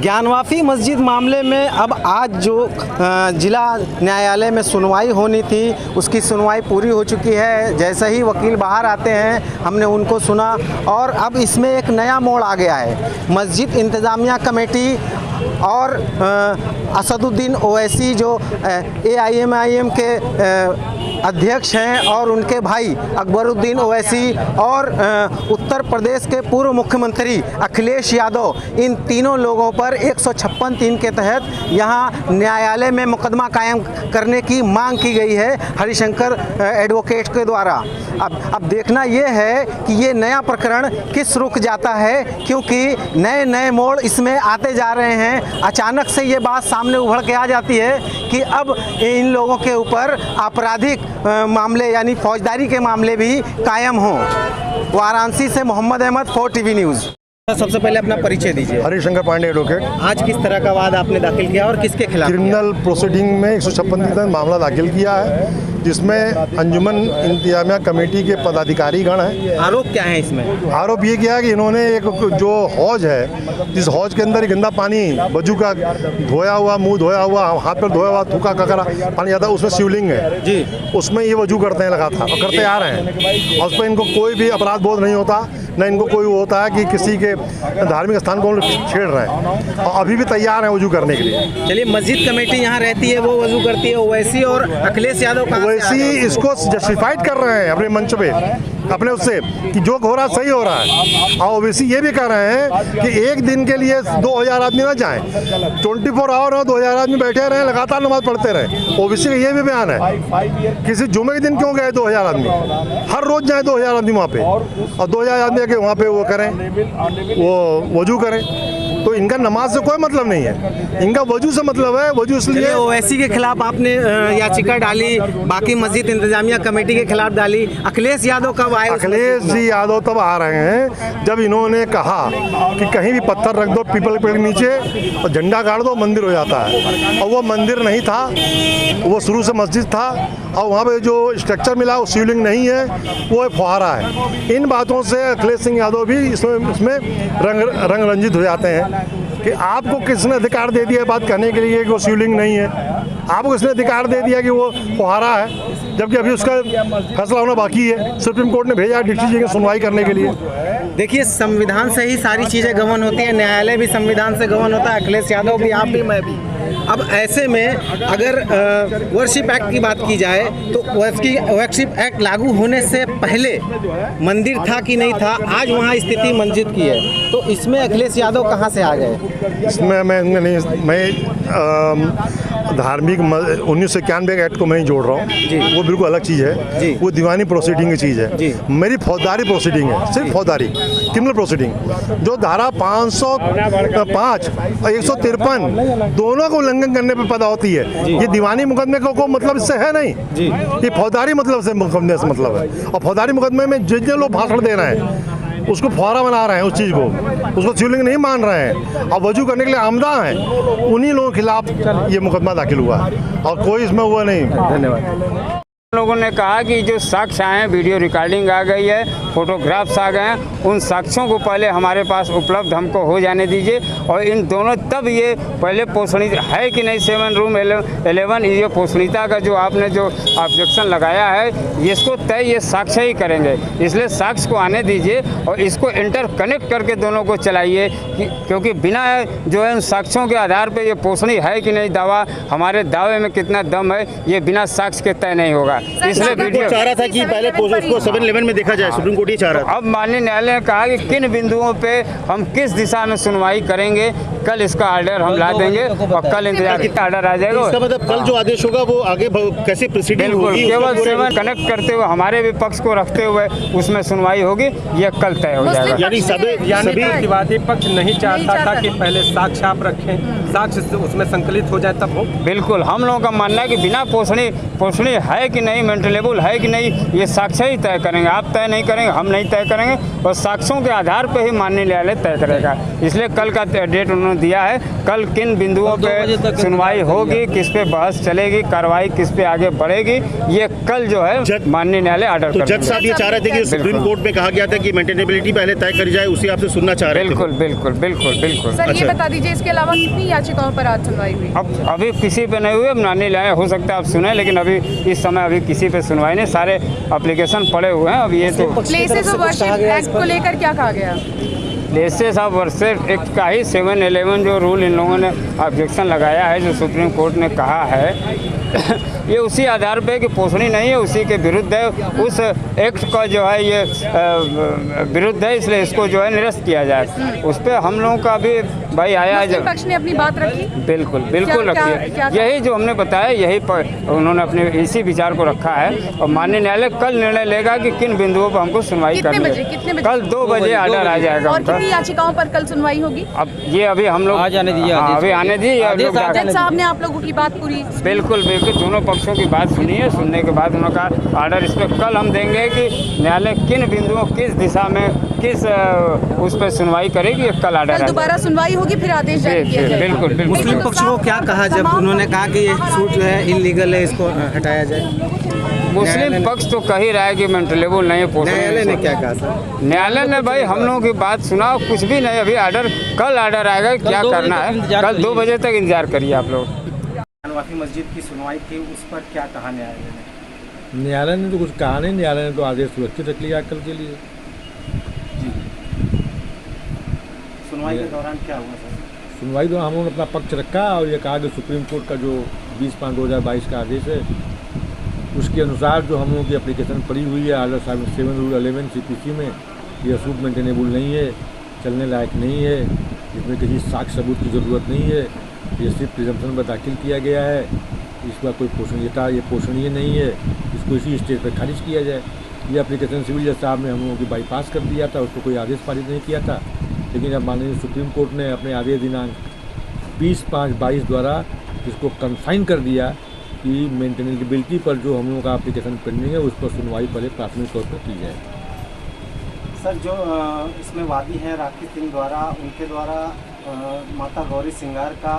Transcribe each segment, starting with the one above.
ज्ञानवापी मस्जिद मामले में अब आज जो जिला न्यायालय में सुनवाई होनी थी उसकी सुनवाई पूरी हो चुकी है। जैसे ही वकील बाहर आते हैं हमने उनको सुना और अब इसमें एक नया मोड़ आ गया है। मस्जिद इंतज़ामिया कमेटी और असदुद्दीन ओवैसी जो AIMIM के अध्यक्ष हैं और उनके भाई अकबरुद्दीन ओवैसी और उत्तर प्रदेश के पूर्व मुख्यमंत्री अखिलेश यादव, इन तीनों लोगों पर 156(3) के तहत यहाँ न्यायालय में मुकदमा कायम करने की मांग की गई है हरिशंकर एडवोकेट के द्वारा। अब देखना ये है कि ये नया प्रकरण किस रुख जाता है, क्योंकि नए नए मोड़ इसमें आते जा रहे हैं। अचानक से ये बात सामने उभर के आ जाती है कि अब इन लोगों के ऊपर आपराधिक मामले यानी फौजदारी के मामले भी कायम हों। वाराणसी से मोहम्मद अहमद, 4TV न्यूज़। सबसे पहले अपना परिचय दीजिए। हरिशंकर पांडे एडवोकेट। आज किस तरह का वाद आपने दाखिल किया और किसके खिलाफ? क्रिमिनल प्रोसीडिंग में 156 मामला दाखिल किया है, जिसमें अंजुमन इंतजामिया कमेटी के पदाधिकारी गण हैं। आरोप क्या है इसमें? आरोप ये किया है कि इन्होंने एक जो हौज है, जिस हौज के अंदर गंदा पानी वजू का धोया हुआ, मुंह धोया हुआ, हाथ पर धोया हुआ, थूका ककरा पानी आता है, उसमें शिवलिंग है जी, उसमें ये वजू करते हैं लगातार और करते आ रहे हैं। और उस पर इनको कोई भी अपराध बोध नहीं होता, न इनको कोई होता है कि किसी के धार्मिक स्थान को छेड़ रहे हैं, और अभी भी तैयार हैं वजू करने के लिए। चलिए, मस्जिद कमेटी यहाँ रहती है, वो वजू करती है, ओवैसी और अखिलेश यादव ओवैसी इसको जस्टिफाइड कर रहे हैं अपने मंच पे, अपने उससे कि जो हो रहा सही हो रहा है। और ओवैसी ये भी कह रहे हैं कि एक दिन के लिए 2000 आदमी ना जाएं, 24 आवर हो 2000 आदमी बैठे रहे, लगातार नमाज पढ़ते रहे। ओवैसी का ये भी बयान है, किसी जुमे के दिन क्यों गए 2000 आदमी, हर रोज जाए 2000 आदमी वहाँ पे, और 2000 आदमी आके वहाँ पे वो करें, वो वजू करें। तो इनका नमाज से कोई मतलब नहीं है, इनका वजू से मतलब है। वजू इसलिए ओवैसी के खिलाफ आपने याचिका डाली, बाकी मस्जिद इंतजामिया कमेटी के खिलाफ डाली। अखिलेश यादव कब आए? अखिलेश जी यादव तब आ रहे हैं जब इन्होंने कहा कि कहीं भी पत्थर रख दो पीपल पेड़ के नीचे और झंडा गाड़ दो, मंदिर हो जाता है। और वो मंदिर नहीं था, वो शुरू से मस्जिद था, और वहाँ पे जो स्ट्रक्चर मिला वो शिवलिंग नहीं है, वो एक फुहारा है। इन बातों से अखिलेश सिंह यादव भी इसमें रंग रंजित हो जाते हैं कि आपको किसने अधिकार दे दिया बात कहने के लिए कि वो शिवलिंग नहीं है, आपको किसने अधिकार दे दिया कि वो फुहारा है, जबकि अभी उसका फैसला होना बाकी है। सुप्रीम कोर्ट ने भेजा डिस्ट्रिक्ट जज की सुनवाई करने के लिए। देखिए, संविधान से ही सारी चीज़ें गवर्न होती है, न्यायालय भी संविधान से गवर्न होता है। अखिलेश यादव भी, आप भी, मैं भी। अब ऐसे में अगर वर्शिप एक्ट की बात की जाए तो वर्शिप एक्ट लागू होने से पहले मंदिर था कि नहीं था, आज वहाँ स्थिति मस्जिद की है, तो इसमें अखिलेश यादव कहाँ से आ गए? इसमें मैं धार्मिक 1991 एक्ट को मैं ही जोड़ रहा हूँ, वो बिल्कुल अलग चीज़ है, वो दीवानी प्रोसीडिंग की चीज़ है। मेरी फौजदारी प्रोसीडिंग है, सिर्फ फौजदारी क्रिमिनल प्रोसीडिंग, जो धारा 505 और 153 दोनों को उल्लंघन करने पर पैदा होती है। ये दीवानी मुकदमे को मतलब इससे है नहीं, ये फौजदारी मतलब से मुकदमे से मतलब है। और फौजदारी मुकदमे में जितने लोग भाषण दे रहे हैं उसको फुहारा बना रहे हैं, उस चीज़ को, उसको शिवलिंग नहीं मान रहे हैं और वजू करने के लिए आमदा हैं, उन्हीं लोगों के खिलाफ ये मुकदमा दाखिल हुआ है और कोई इसमें हुआ नहीं। धन्यवाद। लोगों ने कहा कि जो साक्ष्य आए हैं, वीडियो रिकॉर्डिंग आ गई है, फोटोग्राफ्स आ गए हैं, उन साक्ष्यों को पहले हमारे पास उपलब्ध हमको हो जाने दीजिए। और इन दोनों तब ये पहले पोषणीय है कि नहीं 7 रूम 11 ये पोषणीयता का जो आपने जो ऑब्जेक्शन लगाया है, इसको तय ये साक्ष्य ही करेंगे। इसलिए साक्ष्य को आने दीजिए और इसको इंटरकनेक्ट करके दोनों को चलाइए, क्योंकि बिना जो है उन साक्ष्यों के आधार पर ये पोषणीय है कि नहीं दावा, हमारे दावे में कितना दम है, ये बिना साक्ष्य के तय नहीं होगा। इसलिए वीडियो चाह रहा था कि पहले उसको 7-11 में देखा जाए, सुप्रीम कोर्ट ये चाह रहा था। अब माननीय न्यायालय ने कहा कि किन बिंदुओं पे हम किस दिशा में सुनवाई करेंगे, कल इसका ऑर्डर हम ला देंगे और कल इंतजार कितना ऑर्डर आ जाएगा। इसका मतलब कल जो आदेश होगा वो आगे कैसे प्रोसीडिंग होगी, केवल 7 कनेक्ट करते हुए हमारे भी पक्ष को रखते हुए उसमें सुनवाई होगी, ये कल तय हो जाएगा। यानी सभी प्रतिवादी पक्ष नहीं चाहता था कि पहले साक्ष्य आप रखें, साक्ष्य उसमें संकलित हो जाए तब हो। बिल्कुल, हम लोगों का मानना है कि बिना पोषणीय है कि नहीं, मेंटेनेबल है कि नहीं, ये साक्ष्य ही तय करेंगे। आप तय नहीं करेंगे, हम नहीं तय करेंगे, और साक्ष्यों के आधार पर ही माननीय न्यायालय तय करेगा। इसलिए कल का डेट उन्होंने दिया है। कल किन बिंदुओं पे सुनवाई होगी, किस पे बहस चलेगी, कार्रवाई किस पे आगे बढ़ेगी, ये कल जो है माननीय न्यायालय ऑर्डर तो कर जज साहब ये चाह रहे थे कि सुप्रीम कोर्ट में कहा गया था कि मेंटेनेबिलिटी पहले तय करी जाए, उसी आपसे सुनना चाह रहे थे। बिल्कुल बिल्कुल बिल्कुल बिल्कुल। सर ये बता दीजिए, इसके अलावा कितनी याचिकाओं पर आज सुनवाई हुई? अब अभी किसी पे नहीं हुई, अब माननीय न्यायालय हो सकता है आप सुने, लेकिन अभी इस समय अभी किसी पे सुनवाई नहीं, सारे एप्लीकेशन पड़े हुए हैं। अब ये तो प्लेसेस ऑफ वर्शिप एक्ट को लेकर क्या कहा गया? प्लेसेस ऑफ वर्शिप एक्ट का ही 711 जो रूल इन लोगों ने ऑब्जेक्शन लगाया है, जो सुप्रीम कोर्ट ने कहा है ये उसी आधार पे कि पोषणी नहीं है, उसी के विरुद्ध है, उस एक्ट का जो है ये विरुद्ध है, इसलिए इसको जो है निरस्त किया जाए। उस पर हम लोगों का भी भाई आया मुस्लिम पक्ष ने अपनी बात रखी? बिल्कुल बिल्कुल क्या- रखिए, क्या- यही जो हमने बताया, यही पर उन्होंने अपने इसी विचार को रखा है, और माननीय न्यायालय कल निर्णय लेगा कि किन बिंदुओं पर हमको सुनवाई कितने करनी बजे? है। कितने बजे? कल 2 बजे ऑर्डर आ जाएगा और उनका। कितनी याचिकाओं पर कल सुनवाई होगी? अब ये अभी हम लोग आ जाने दीजिए, हाँ, आदेश अभी आने दीजिए, अब लोग जाकर- जज साहब ने आप लोगों की बात पूरी? बिल्कुल बिल्कुल, दोनों पक्षों की बात सुनी है। सुनने के बाद उन्होंने कहा ऑर्डर इस पर कल हम देंगे कि न्यायालय किन बिंदुओं, किस दिशा में, किस उस पर सुनवाई करेगी, ये कल ऑर्डर कल है। दोबारा सुनवाई होगी, फिर आदेश जारी किया जाएगा। बिल्कुल बिल्कुल। मुस्लिम पक्ष को क्या कहा जब उन्होंने कहा कि ये सूट जो है इलीगल है, इसको हटाया जाए? मुस्लिम पक्ष तो कह ही रहा है कि मेंटेनेबल नहीं है पोषण। न्यायालय ने क्या कहा सर? न्यायालय ने भाई हम लोगों की बात सुना, कुछ भी नहीं, अभी ऑर्डर कल ऑर्डर आएगा, क्या करना है कल 2 बजे तक इंतजार करिए आप लोग। वाफी मस्जिद की सुनवाई थी, उस पर क्या कहा न्यायालय ने? न्यायालय ने तो कुछ कहा नहीं, न्यायालय ने तो आदेश सुरक्षित रख लिया कल के लिए। सुनवाई के दौरान क्या हुआ सर? सुनवाई तो हम लोगों ने अपना पक्ष रखा और ये कहा कि सुप्रीम कोर्ट का जो 20/5/2022 का आदेश है, उसके अनुसार जो हम लोगों की एप्लीकेशन पड़ी हुई है ऑर्डर 711 CPC में, ये सूट मेंटेनेबल नहीं है, चलने लायक नहीं है, इसमें किसी साक्ष्य सबूत की ज़रूरत नहीं है, ये सिर्फ प्रिजम्पशन पर दाखिल किया गया है, इसका कोई पोषणीयता, ये पोषणीय नहीं है, इसको इसी स्टेज पर खारिज किया जाए। ये एप्लीकेशन सिविल जज साहब ने हम लोगों की बाईपास कर दिया था, उसको कोई आदेश पारित नहीं किया था, लेकिन अब माननीय सुप्रीम कोर्ट ने अपने आदेश दिनांक 20/5/22 द्वारा इसको कन्फाइन कर दिया कि मेंटेनेबिलिटी पर जो हम लोगों का एप्लीकेशन पेंडिंग है, उस पर सुनवाई पहले प्राथमिक तौर पर की जाए। सर जो इसमें वादी हैं राखी सिंह द्वारा, उनके द्वारा माता गौरी सिंगार का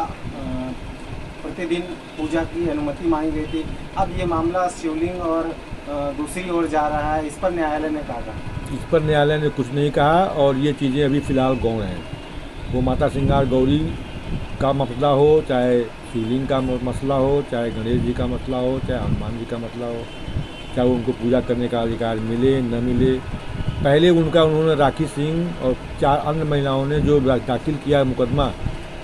प्रतिदिन पूजा की अनुमति मांगी गई थी। अब ये मामला शिवलिंग और दूसरी ओर जा रहा है, इस पर न्यायालय ने कहा था? इस पर न्यायालय ने कुछ नहीं कहा और ये चीज़ें अभी फ़िलहाल गौण हैं। वो माता सिंगार गौरी का मसला हो, चाहे शिवलिंग का मसला हो, चाहे गणेश जी का मसला हो, चाहे हनुमान जी का मसला हो, चाहे उनको पूजा करने का अधिकार मिले न मिले, पहले उन्होंने राखी सिंह और 4 अन्य महिलाओं ने जो दाखिल किया मुकदमा,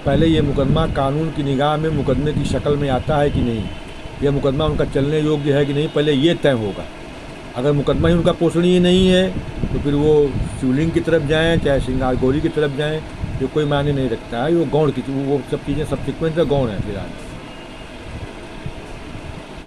पहले ये मुकदमा कानून की निगाह में मुकदमे की शक्ल में आता है कि नहीं, यह मुकदमा उनका चलने योग्य है कि नहीं, पहले ये तय होगा। अगर मुकदमा ही उनका पोषणीय नहीं है तो फिर वो शिवलिंग की तरफ जाएं, चाहे श्रृंगार गौरी की तरफ जाएं, जो कोई मायने नहीं रखता है। वो गौण की, वो सब चीज़ें सब्सिक्वेंट गौण है फिलहाल।